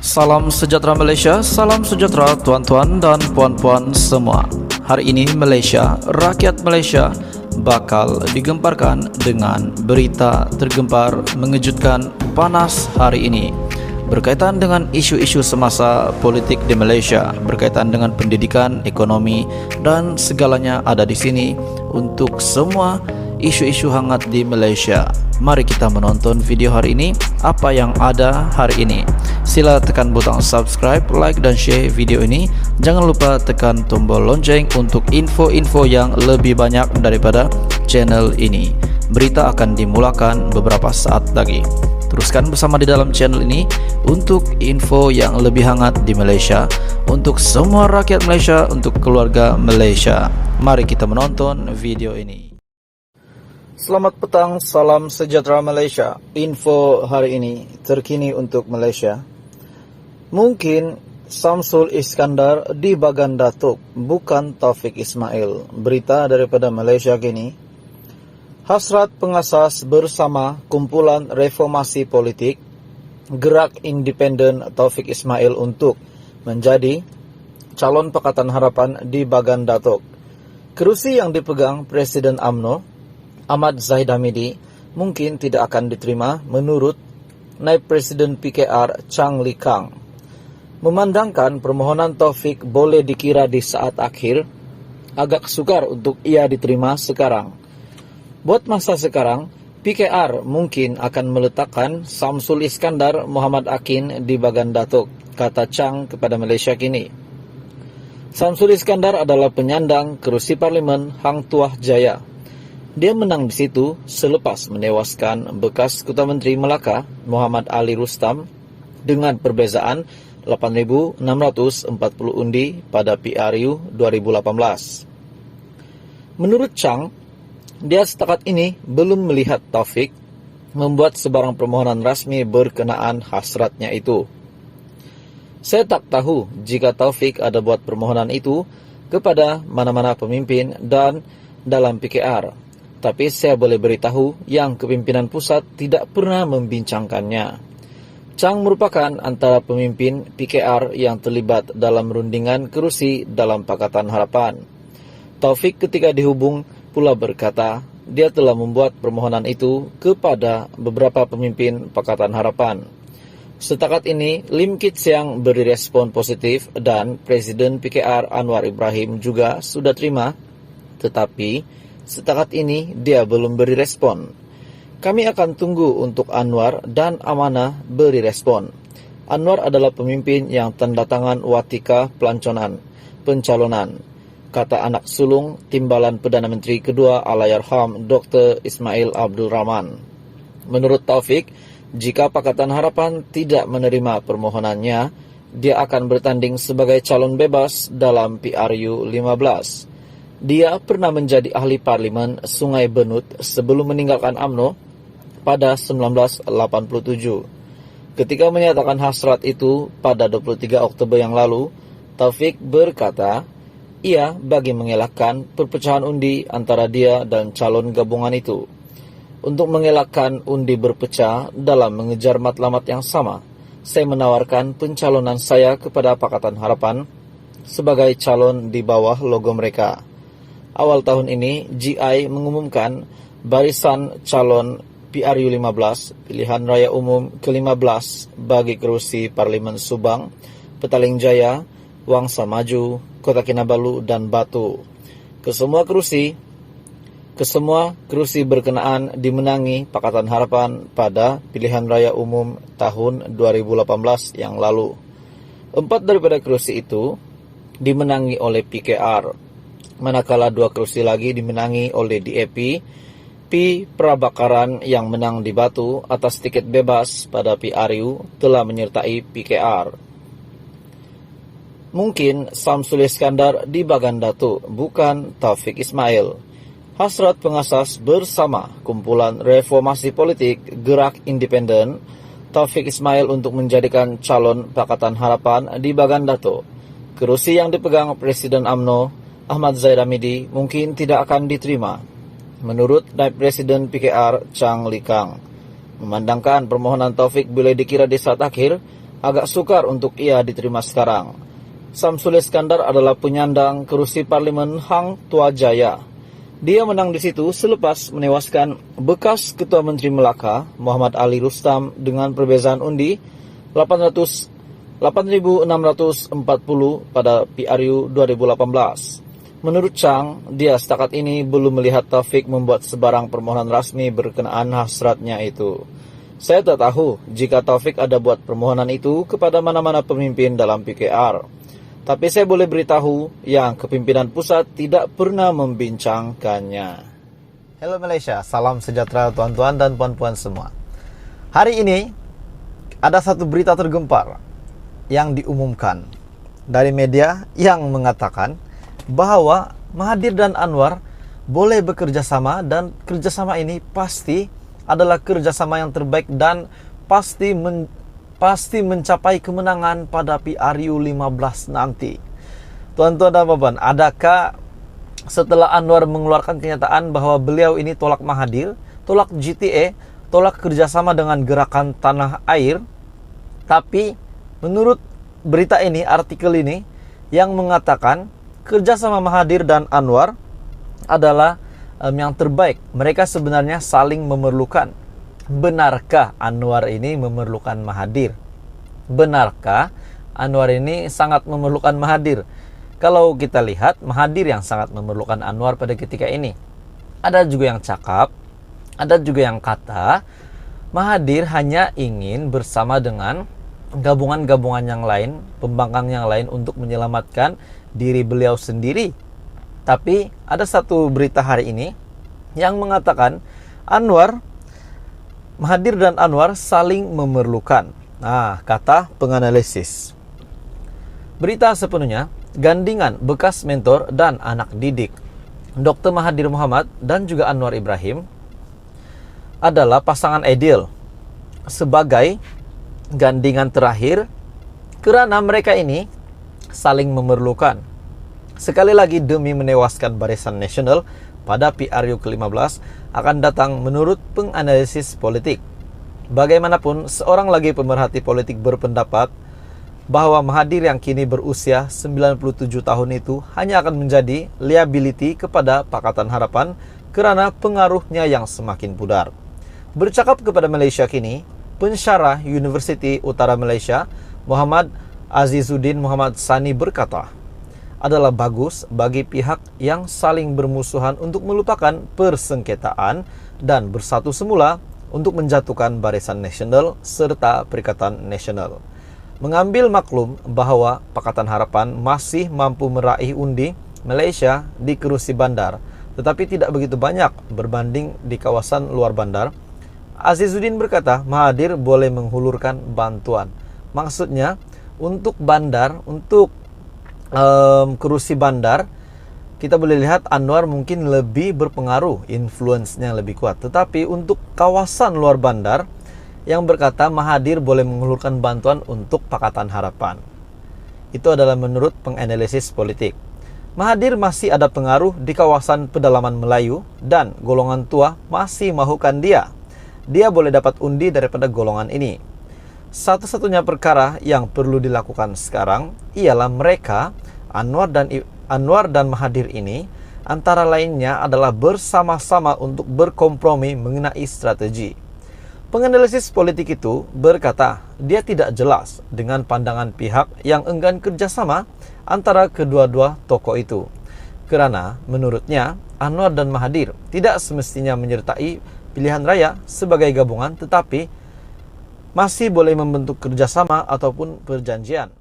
Salam sejahtera Malaysia, salam sejahtera tuan-tuan dan puan-puan semua. Hari ini Malaysia, rakyat Malaysia bakal digemparkan dengan berita tergempar mengejutkan panas hari ini berkaitan dengan isu-isu semasa politik di Malaysia, berkaitan dengan pendidikan, ekonomi dan segalanya ada di sini untuk semua isu-isu hangat di Malaysia. Mari kita menonton video hari ini, apa yang ada hari ini. Sila tekan butang subscribe, like dan share video ini. Jangan lupa tekan tombol lonceng untuk info-info yang lebih banyak daripada channel ini. Berita akan dimulakan beberapa saat lagi. Teruskan bersama di dalam channel ini untuk info yang lebih hangat di Malaysia, untuk semua rakyat Malaysia, untuk keluarga Malaysia. Mari kita menonton video ini. Selamat petang, salam sejahtera Malaysia. Info hari ini terkini untuk Malaysia. Mungkin Samsul Iskandar di Bagan Datuk, bukan Taufik Ismail. Berita daripada Malaysia kini. Hasrat pengasas bersama kumpulan reformasi politik Gerak Independen Taufik Ismail untuk menjadi calon Pakatan Harapan di Bagan Datuk. Kerusi yang dipegang Presiden UMNO Ahmad Zahid Hamidi mungkin tidak akan diterima menurut Naib Presiden PKR Chang Lee Kang. Memandangkan permohonan Taufik boleh dikira di saat akhir, agak sukar untuk ia diterima sekarang. Buat masa sekarang, PKR mungkin akan meletakkan Samsul Iskandar Muhammad Akin di Bagan Datuk, kata Chang kepada Malaysia kini. Samsul Iskandar adalah penyandang kerusi Parlimen Hang Tuah Jaya. Dia menang di situ selepas menewaskan bekas Ketua Menteri Melaka Muhammad Ali Rustam dengan perbezaan 8,640 undi pada PRU 2018. Menurut Chang, dia setakat ini belum melihat Taufik membuat sebarang permohonan rasmi berkenaan hasratnya itu. Saya tak tahu jika Taufik ada buat permohonan itu kepada mana-mana pemimpin dan dalam PKR. Tapi saya boleh beritahu yang kepimpinan pusat tidak pernah membincangkannya. Chang merupakan antara pemimpin PKR yang terlibat dalam rundingan kerusi dalam Pakatan Harapan. Taufik ketika dihubung pula berkata dia telah membuat permohonan itu kepada beberapa pemimpin Pakatan Harapan. Setakat ini Lim Kit Siang beri respon positif dan Presiden PKR Anwar Ibrahim juga sudah terima, tetapi setakat ini dia belum beri respon. Kami akan tunggu untuk Anwar dan Amanah beri respon. Anwar adalah pemimpin yang tanda tangan watika pencalonan, kata anak sulung Timbalan Perdana Menteri kedua Allahyarham Dr. Ismail Abdul Rahman. Menurut Taufik, jika Pakatan Harapan tidak menerima permohonannya, dia akan bertanding sebagai calon bebas dalam PRU 15. Dia pernah menjadi ahli parlimen Sungai Benut sebelum meninggalkan UMNO pada 1987. Ketika menyatakan hasrat itu pada 23 Oktober yang lalu, Taufik berkata, ia bagi mengelakkan perpecahan undi antara dia dan calon gabungan itu. Untuk mengelakkan undi berpecah dalam mengejar matlamat yang sama, saya menawarkan pencalonan saya kepada Pakatan Harapan sebagai calon di bawah logo mereka. Awal tahun ini, GI mengumumkan barisan calon PRU 15, pilihan raya umum ke-15 bagi kerusi Parlimen Subang, Petaling Jaya, Wangsa Maju, Kota Kinabalu, dan Batu. Kesemua kerusi berkenaan dimenangi Pakatan Harapan pada pilihan raya umum tahun 2018 yang lalu. 4 daripada kerusi itu dimenangi oleh PKR. Manakala 2 kerusi lagi dimenangi oleh DAP, P. Prabakaran yang menang di Batu atas tiket bebas pada PRU telah menyertai PKR. Mungkin Samsul Iskandar di Bagan Datuk, bukan Taufik Ismail. Hasrat pengasas bersama kumpulan reformasi politik Gerak Independen Taufik Ismail untuk menjadikan calon Pakatan Harapan di Bagan Datuk. Kerusi yang dipegang Presiden UMNO Ahmad Zahid Hamidi mungkin tidak akan diterima. Menurut Naib Presiden PKR Chang Lee Kang, memandangkan permohonan Taufik boleh dikira di saat akhir, agak sukar untuk ia diterima sekarang. Samsul Iskandar adalah penyandang kerusi Parlimen Hang Tua Jaya. Dia menang di situ selepas menewaskan bekas Ketua Menteri Melaka, Muhammad Ali Rustam, dengan perbezaan undi 8.640 pada PRU 2018. Menurut Chang, dia setakat ini belum melihat Taufik membuat sebarang permohonan rasmi berkenaan hasratnya itu. Saya tak tahu jika Taufik ada buat permohonan itu kepada mana-mana pemimpin dalam PKR. Tapi saya boleh beritahu yang kepimpinan pusat tidak pernah membincangkannya. Hello Malaysia, salam sejahtera tuan-tuan dan puan-puan semua. Hari ini ada satu berita tergempar yang diumumkan dari media yang mengatakan bahwa Mahathir dan Anwar boleh bekerja sama, dan kerjasama ini pasti adalah kerjasama yang terbaik dan pasti mencapai kemenangan pada PRU 15 nanti. Tuan-tuan dan puan-puan, adakah setelah Anwar mengeluarkan kenyataan bahwa beliau ini tolak Mahathir, tolak GTA, tolak kerjasama dengan gerakan tanah air, tapi menurut berita ini, artikel ini yang mengatakan kerjasama Mahathir dan Anwar adalah yang terbaik. Mereka sebenarnya saling memerlukan. Benarkah Anwar ini memerlukan Mahathir? Benarkah Anwar ini sangat memerlukan Mahathir? Kalau kita lihat, Mahathir yang sangat memerlukan Anwar pada ketika ini. Ada juga yang cakap, ada juga yang kata Mahathir hanya ingin bersama dengan gabungan-gabungan yang lain, pembangkang yang lain untuk menyelamatkan diri beliau sendiri. Tapi ada satu berita hari ini yang mengatakan Mahathir dan Anwar saling memerlukan. Nah, kata penganalisis. Berita sepenuhnya gandingan bekas mentor dan anak didik Dr. Mahathir Mohamad dan juga Anwar Ibrahim adalah pasangan ideal sebagai gandingan terakhir kerana mereka ini saling memerlukan. Sekali lagi, demi menewaskan Barisan Nasional pada PRU ke-15 akan datang menurut penganalisis politik. Bagaimanapun, seorang lagi pemerhati politik berpendapat bahwa Mahathir yang kini berusia 97 tahun itu hanya akan menjadi liability kepada Pakatan Harapan kerana pengaruhnya yang semakin pudar. Bercakap kepada Malaysia kini, pensyarah Universiti Utara Malaysia, Muhammad Azizuddin Muhammad Sani berkata, adalah bagus bagi pihak yang saling bermusuhan untuk melupakan persengketaan dan bersatu semula untuk menjatuhkan Barisan Nasional serta Perikatan Nasional. Mengambil maklum bahawa Pakatan Harapan masih mampu meraih undi Malaysia di kerusi bandar, tetapi tidak begitu banyak berbanding di kawasan luar bandar, Azizuddin berkata Mahathir boleh menghulurkan bantuan. Maksudnya, untuk bandar, untuk kerusi bandar, kita boleh lihat Anwar mungkin lebih berpengaruh, influence-nya lebih kuat. Tetapi untuk kawasan luar bandar, yang berkata Mahathir boleh menghulurkan bantuan untuk Pakatan Harapan. Itu adalah menurut penganalisis politik. Mahathir masih ada pengaruh di kawasan pedalaman Melayu dan golongan tua masih mahukan dia. Dia boleh dapat undi daripada golongan ini. Satu-satunya perkara yang perlu dilakukan sekarang ialah mereka, Anwar dan Mahathir ini, antara lainnya adalah bersama-sama untuk berkompromi mengenai strategi. Penganalisis politik itu berkata dia tidak jelas dengan pandangan pihak yang enggan kerjasama antara kedua-dua tokoh itu. Kerana menurutnya Anwar dan Mahathir tidak semestinya menyertai pilihan raya sebagai gabungan, tetapi masih boleh membentuk kerjasama ataupun perjanjian.